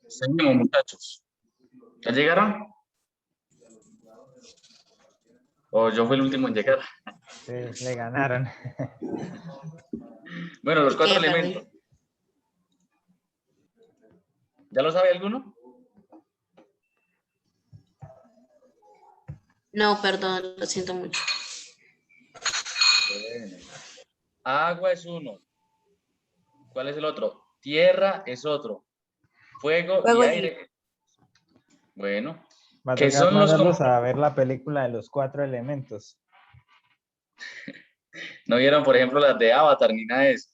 Seguimos, muchachos. ¿Ya llegaron? ¿O yo fui el último en llegar? Sí, le ganaron. Bueno, los cuatro ¿Qué, elementos. perdí? ¿Ya lo sabe alguno? No, perdón, lo siento mucho. Bueno. Agua es uno. ¿Cuál es el otro? Tierra es otro. Fuego y Fuego y aire. Bueno. Va a ¿Qué tocar son los mandarlos a ver la película de los 4 elementos. No vieron, por ejemplo, las de Avatar ni nada de eso.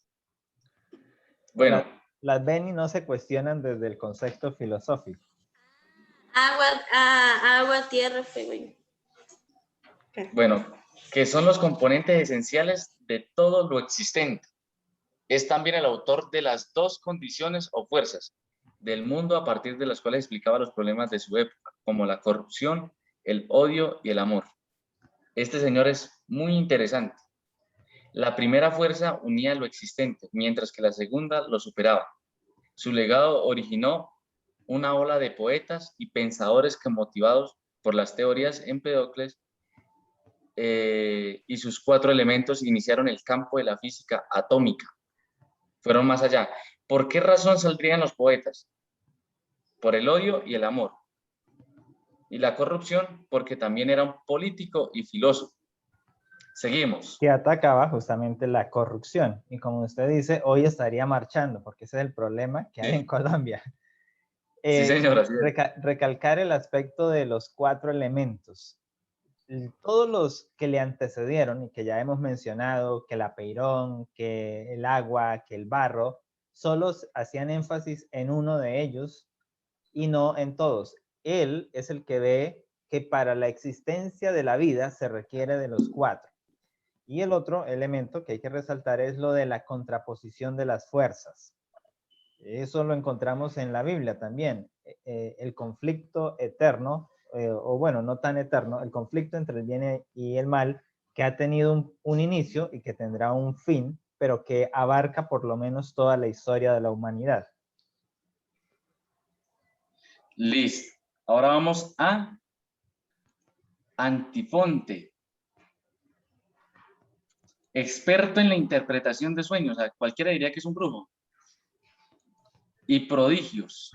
Bueno, Las ven y no se cuestionan desde el concepto filosófico. agua, tierra, fuego y... bueno, ¿qué son los componentes esenciales de todo lo existente? Es también el autor de las dos condiciones o fuerzas del mundo a partir de las cuales explicaba los problemas de su época, como la corrupción, el odio y el amor. Este señor es muy interesante. La primera fuerza unía lo existente, mientras que la segunda lo superaba. Su legado originó una ola de poetas y pensadores que, motivados por las teorías Empédocles y sus 4 elementos, iniciaron el campo de la física atómica. Fueron más allá. ¿Por qué razón saldrían los poetas? Por el odio y el amor. Y la corrupción, porque también era un político y filósofo. Seguimos. Que atacaba justamente la corrupción. Y como usted dice, hoy estaría marchando, porque ese es el problema que hay en Colombia. Sí, señora. Sí. Recalcar el aspecto de los 4 elementos. Todos los que le antecedieron y que ya hemos mencionado, que el apeirón, que el agua, que el barro, solo hacían énfasis en uno de ellos y no en todos. Él es el que ve que para la existencia de la vida se requiere de los 4. Y el otro elemento que hay que resaltar es lo de la contraposición de las fuerzas. Eso lo encontramos en la Biblia también. El conflicto eterno, o bueno, no tan eterno, el conflicto entre el bien y el mal, que ha tenido un inicio y que tendrá un fin, pero que abarca por lo menos toda la historia de la humanidad. Listo. Ahora vamos a Antifonte. Experto en la interpretación de sueños. O sea, cualquiera diría que es un brujo. Y prodigios.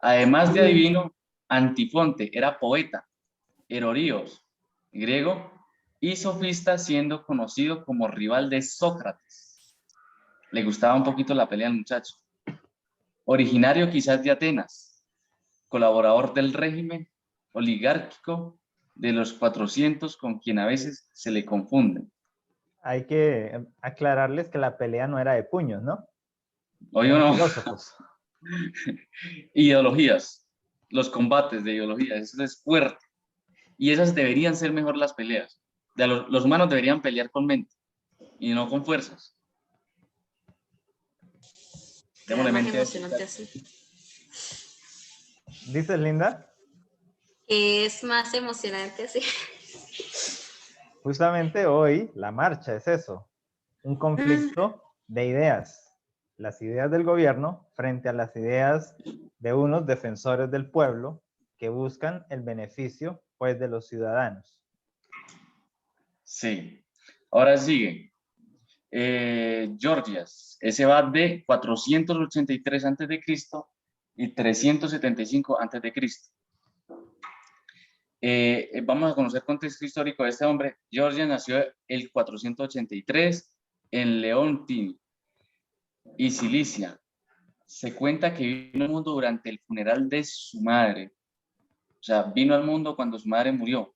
Además de adivino, Antifonte era poeta, heroríos, griego y sofista, siendo conocido como rival de Sócrates. Le gustaba un poquito la pelea al muchacho. Originario quizás de Atenas, colaborador del régimen oligárquico de los 400, con quien a veces se le confunden. Hay que aclararles que la pelea no era de puños, ¿no? Hoy Eran no. filósofos. Ideologías, los combates de ideologías, eso es fuerte. Y esas deberían ser mejor las peleas. Los humanos deberían pelear con mente y no con fuerzas. Démosle Más mente a emocionante así. ¿Dices, Linda? Que es más emocionante así. Justamente hoy la marcha es eso, un conflicto de ideas. Las ideas del gobierno frente a las ideas de unos defensores del pueblo que buscan el beneficio, pues, de los ciudadanos. Sí. Ahora sigue. Georgias. Ese va de 483 a.C. y 375 a.C. Vamos a conocer contexto histórico de este hombre. Georgias nació el 483 en Leontini y Cilicia. Se cuenta que vino al mundo durante el funeral de su madre. O sea, vino al mundo cuando su madre murió.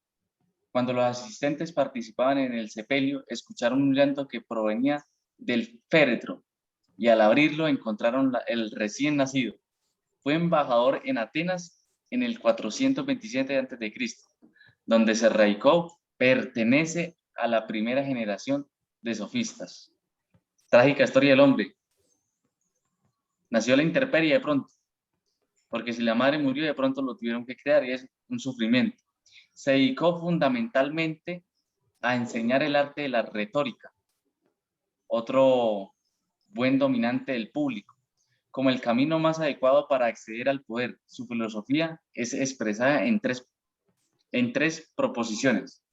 Cuando los asistentes participaban en el sepelio, escucharon un llanto que provenía del féretro y al abrirlo encontraron el recién nacido. Fue embajador en Atenas en el 427 a.C., donde se radicó. Pertenece a la primera generación de sofistas. Trágica historia del hombre. Nació a la intemperie de pronto, porque si la madre murió, de pronto lo tuvieron que crear y es un sufrimiento. Se dedicó fundamentalmente a enseñar el arte de la retórica, otro buen dominante del público. como el camino más adecuado para acceder al poder. Su filosofía es expresada en tres proposiciones.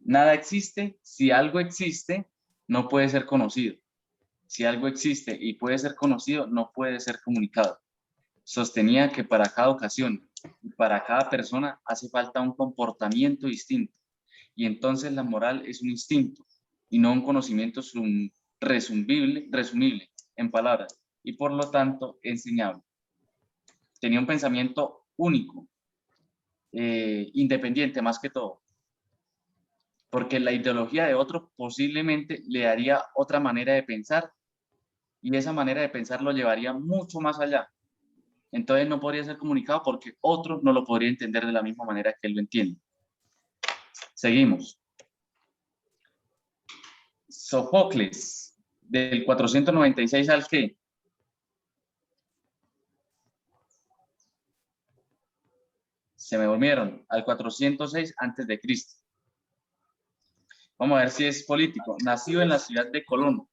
Nada existe. Si algo existe, no puede ser conocido. Si algo existe y puede ser conocido, no puede ser comunicado. Sostenía que para cada ocasión y para cada persona hace falta un comportamiento distinto. Y entonces la moral es un instinto y no un conocimiento resumible en palabras y por lo tanto enseñable. Tenía un pensamiento único, independiente más que todo, porque la ideología de otro posiblemente le daría otra manera de pensar y esa manera de pensar lo llevaría mucho más allá. Entonces no podría ser comunicado porque otro no lo podría entender de la misma manera que él lo entiende. Seguimos. Sófocles, del 496 al ¿qué? Se me durmieron, al 406 antes de Cristo. Vamos a ver si es político. Nacido en la ciudad de Colón.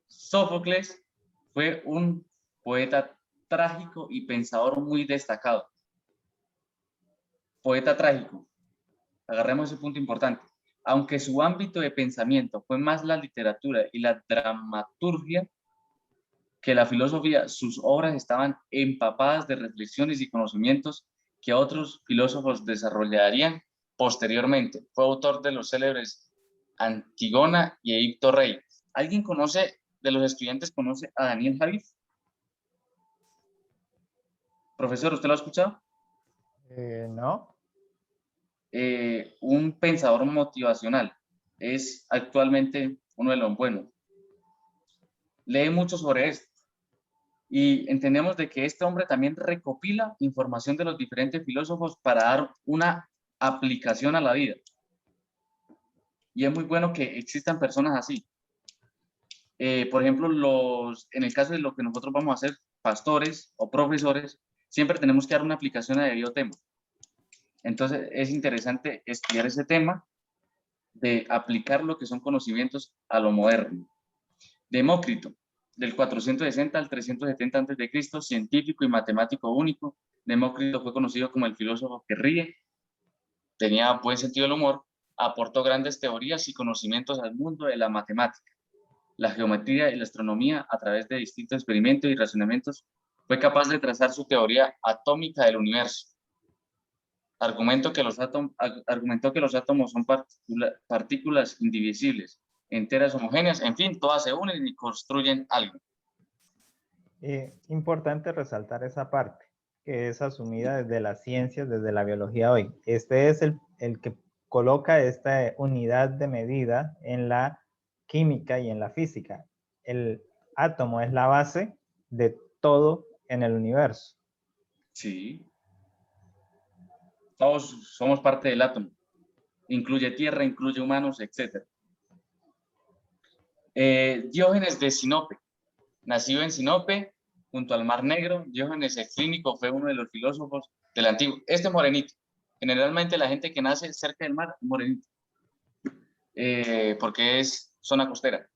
Sófocles fue un poeta trágico y pensador muy destacado. Poeta trágico. Agarremos ese punto importante. Aunque su ámbito de pensamiento fue más la literatura y la dramaturgia que la filosofía, sus obras estaban empapadas de reflexiones y conocimientos que otros filósofos desarrollarían posteriormente. Fue autor de los célebres Antígona y Edicto Rey. ¿Alguien conoce, de los estudiantes, conoce a Daniel Javif? Profesor, ¿usted lo ha escuchado? No. Un pensador motivacional. Es actualmente uno de los buenos. Lee mucho sobre esto. Y entendemos de que este hombre también recopila información de los diferentes filósofos para dar una aplicación a la vida. Y es muy bueno que existan personas así. Por ejemplo, en el caso de lo que nosotros vamos a hacer, pastores o profesores, siempre tenemos que dar una aplicación a debido tema. Entonces, es interesante estudiar ese tema de aplicar lo que son conocimientos a lo moderno. Demócrito, del 460 al 370 a.C., científico y matemático único. Demócrito fue conocido como el filósofo que ríe, tenía buen sentido del humor, aportó grandes teorías y conocimientos al mundo de la matemática, la geometría y la astronomía a través de distintos experimentos y razonamientos. Fue capaz de trazar su teoría atómica del universo. Argumentó que los átomos son partículas indivisibles, enteras homogéneas, en fin, todas se unen y construyen algo. Importante resaltar esa parte, que es asumida desde las ciencias, desde la biología hoy. Este es el que coloca esta unidad de medida en la química y en la física. El átomo es la base de todo en el universo. Sí. Todos somos parte del átomo. Incluye tierra, incluye humanos, etc. Diógenes de Sinope. Nacido en Sinope, junto al Mar Negro, Diógenes el Clínico fue uno de los filósofos del antiguo. Este morenito. Generalmente la gente que nace cerca del mar es morenito. Porque es zona costera.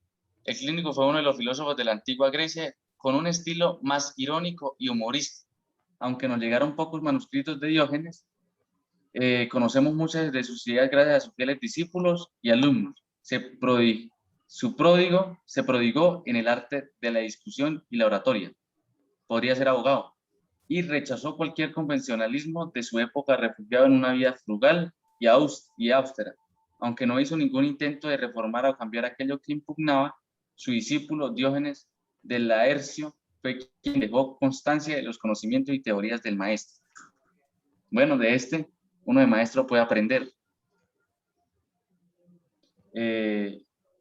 El Clínico fue uno de los filósofos de la antigua Grecia con un estilo más irónico y humorista. Aunque nos llegaron pocos manuscritos de Diógenes, conocemos muchas de sus ideas gracias a sus fieles discípulos y alumnos. Su pródigo se prodigó en el arte de la discusión y la oratoria. Podría ser abogado. Y rechazó cualquier convencionalismo de su época, refugiado en una vida frugal y austera. Aunque no hizo ningún intento de reformar o cambiar aquello que impugnaba, su discípulo Diógenes de Laercio fue quien dejó constancia de los conocimientos y teorías del maestro. Bueno, de este uno de maestro puede aprender.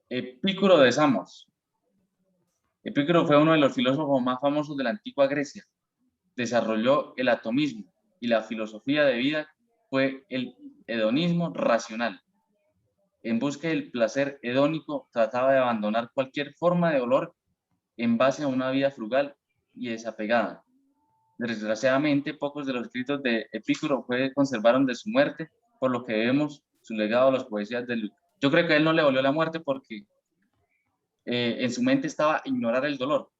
Epicuro de Samos. Epicuro fue uno de los filósofos más famosos de la antigua Grecia. Desarrolló el atomismo y la filosofía de vida fue el hedonismo racional. En busca del placer hedónico, trataba de abandonar cualquier forma de dolor en base a una vida frugal y desapegada. Desgraciadamente, pocos de los escritos de Epicuro conservaron de su muerte, por lo que vemos su legado a las poesías de Luke. Yo creo que a él no le dolió la muerte porque en su mente estaba ignorar el dolor.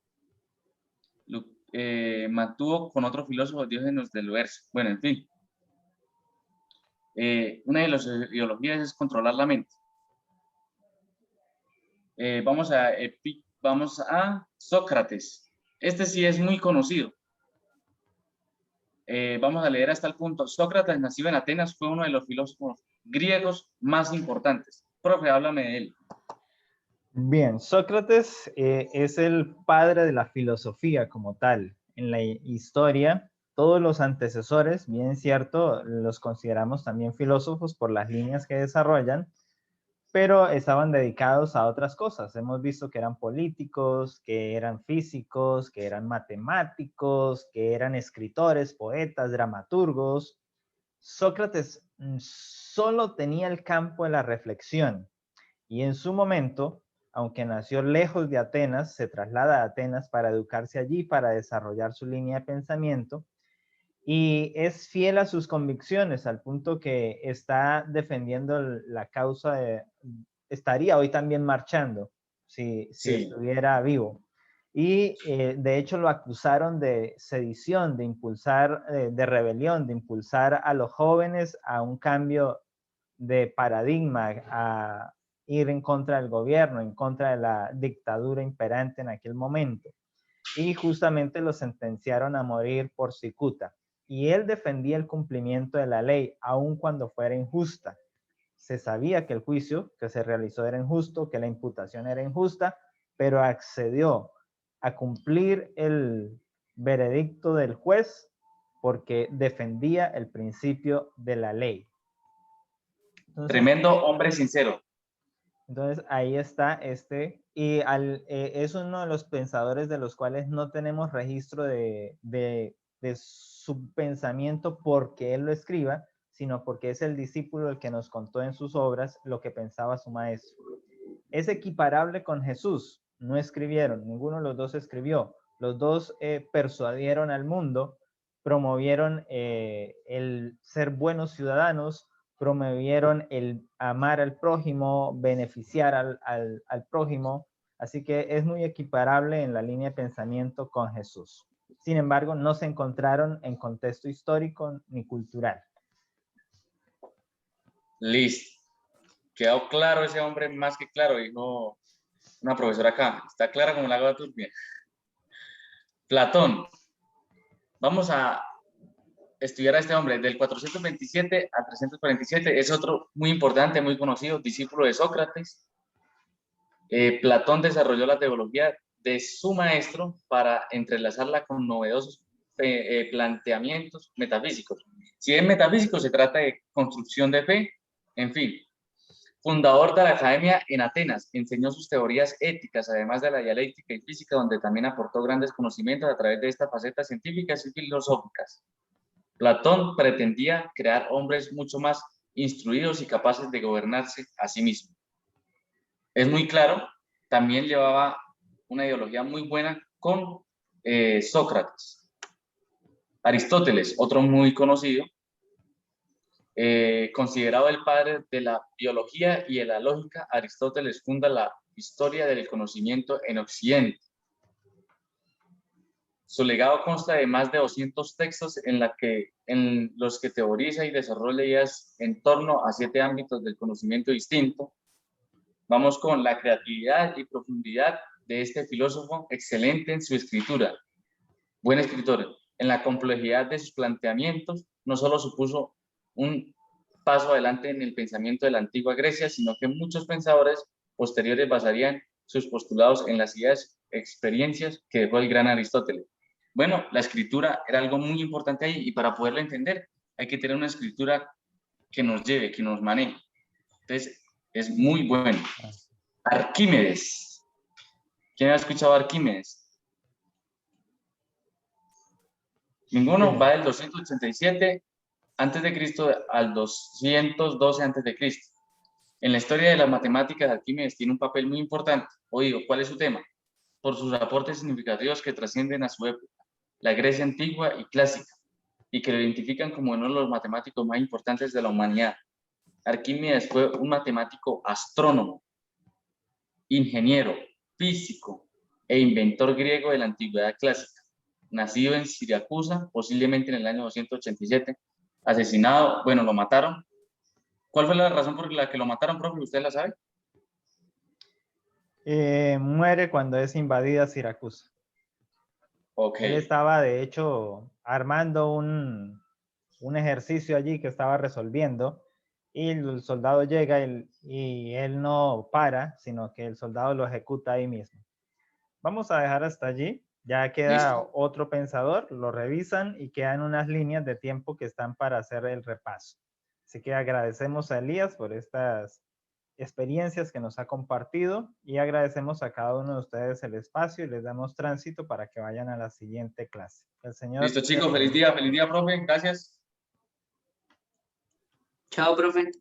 mantuvo con otro filósofo, Diógenes del Laercio. Bueno, en fin. Una de las ideologías es controlar la mente. Vamos a Sócrates. Este sí es muy conocido. Vamos a leer hasta el punto. Sócrates, nacido en Atenas, fue uno de los filósofos griegos más importantes. Profe, háblame de él. Bien, Sócrates es el padre de la filosofía como tal. En la historia, todos los antecesores, bien cierto, los consideramos también filósofos por las líneas que desarrollan, pero estaban dedicados a otras cosas. Hemos visto que eran políticos, que eran físicos, que eran matemáticos, que eran escritores, poetas, dramaturgos. Sócrates solo tenía el campo de la reflexión y en su momento, aunque nació lejos de Atenas, se traslada a Atenas para educarse allí, para desarrollar su línea de pensamiento y es fiel a sus convicciones al punto que está defendiendo la causa estaría hoy también marchando si Sí. estuviera vivo. Y de hecho lo acusaron de sedición, de impulsar, de rebelión, de impulsar a los jóvenes a un cambio de paradigma, a ir en contra del gobierno, en contra de la dictadura imperante en aquel momento. Y justamente lo sentenciaron a morir por cicuta. Y él defendía el cumplimiento de la ley, aun cuando fuera injusta. Se sabía que el juicio que se realizó era injusto, que la imputación era injusta, pero accedió a cumplir el veredicto del juez porque defendía el principio de la ley. Tremendo hombre sincero. Entonces ahí está y es uno de los pensadores de los cuales no tenemos registro de su pensamiento porque él lo escriba, sino porque es el discípulo el que nos contó en sus obras lo que pensaba su maestro. Es equiparable con Jesús, no escribieron, ninguno de los dos escribió, los dos persuadieron al mundo, promovieron el ser buenos ciudadanos, promovieron el amar al prójimo, beneficiar al prójimo, así que es muy equiparable en la línea de pensamiento con Jesús. Sin embargo, no se encontraron en contexto histórico ni cultural. Listo. Quedó claro ese hombre, más que claro, dijo una profesora acá. Está clara como el agua turbia. Platón. Vamos a estudiar a este hombre del 427 a 347. Es otro muy importante, muy conocido, discípulo de Sócrates. Platón desarrolló la teología de su maestro para entrelazarla con novedosos planteamientos metafísicos. Si es metafísico, se trata de construcción de fe, en fin. Fundador de la academia en Atenas, enseñó sus teorías éticas, además de la dialéctica y física, donde también aportó grandes conocimientos a través de estas facetas científicas y filosóficas. Platón pretendía crear hombres mucho más instruidos y capaces de gobernarse a sí mismos. Es muy claro, también llevaba una ideología muy buena con Sócrates. Aristóteles, otro muy conocido, considerado el padre de la biología y de la lógica, Aristóteles funda la historia del conocimiento en Occidente. Su legado consta de más de 200 textos en los que teoriza y desarrolla ideas en torno a 7 ámbitos del conocimiento distinto. Vamos con la creatividad y profundidad de este filósofo, excelente en su escritura, buen escritor. En la complejidad de sus planteamientos, no solo supuso un paso adelante en el pensamiento de la antigua Grecia, sino que muchos pensadores posteriores basarían sus postulados en las ideas, experiencias que dejó el gran Aristóteles. Bueno, la escritura era algo muy importante ahí y para poderla entender hay que tener una escritura que nos lleve, que nos maneje. Entonces, es muy bueno. Arquímedes. ¿Quién ha escuchado a Arquímedes? Ninguno. Va del 287 a.C. al 212 a.C. En la historia de las matemáticas, Arquímedes tiene un papel muy importante. Oído, ¿cuál es su tema? Por sus aportes significativos que trascienden a su época, la Grecia antigua y clásica, y que lo identifican como uno de los matemáticos más importantes de la humanidad. Arquímedes fue un matemático astrónomo, ingeniero, físico e inventor griego de la antigüedad clásica. nacido en Siracusa, posiblemente en el año 287, asesinado, bueno, lo mataron. ¿Cuál fue la razón por la que lo mataron, profe? ¿Usted la sabe? Muere cuando es invadida Siracusa. Ok, Él estaba, de hecho, armando un ejercicio allí que estaba resolviendo y el soldado llega y él no para, sino que el soldado lo ejecuta ahí mismo. Vamos a dejar hasta allí. Ya queda listo. otro pensador, lo revisan y quedan unas líneas de tiempo que están para hacer el repaso. Así que agradecemos a Elías por estas experiencias que nos ha compartido y agradecemos a cada uno de ustedes el espacio y les damos tránsito para que vayan a la siguiente clase. El Señor Listo, les chicos, bendiga. feliz día, profe, gracias. Chao, profe.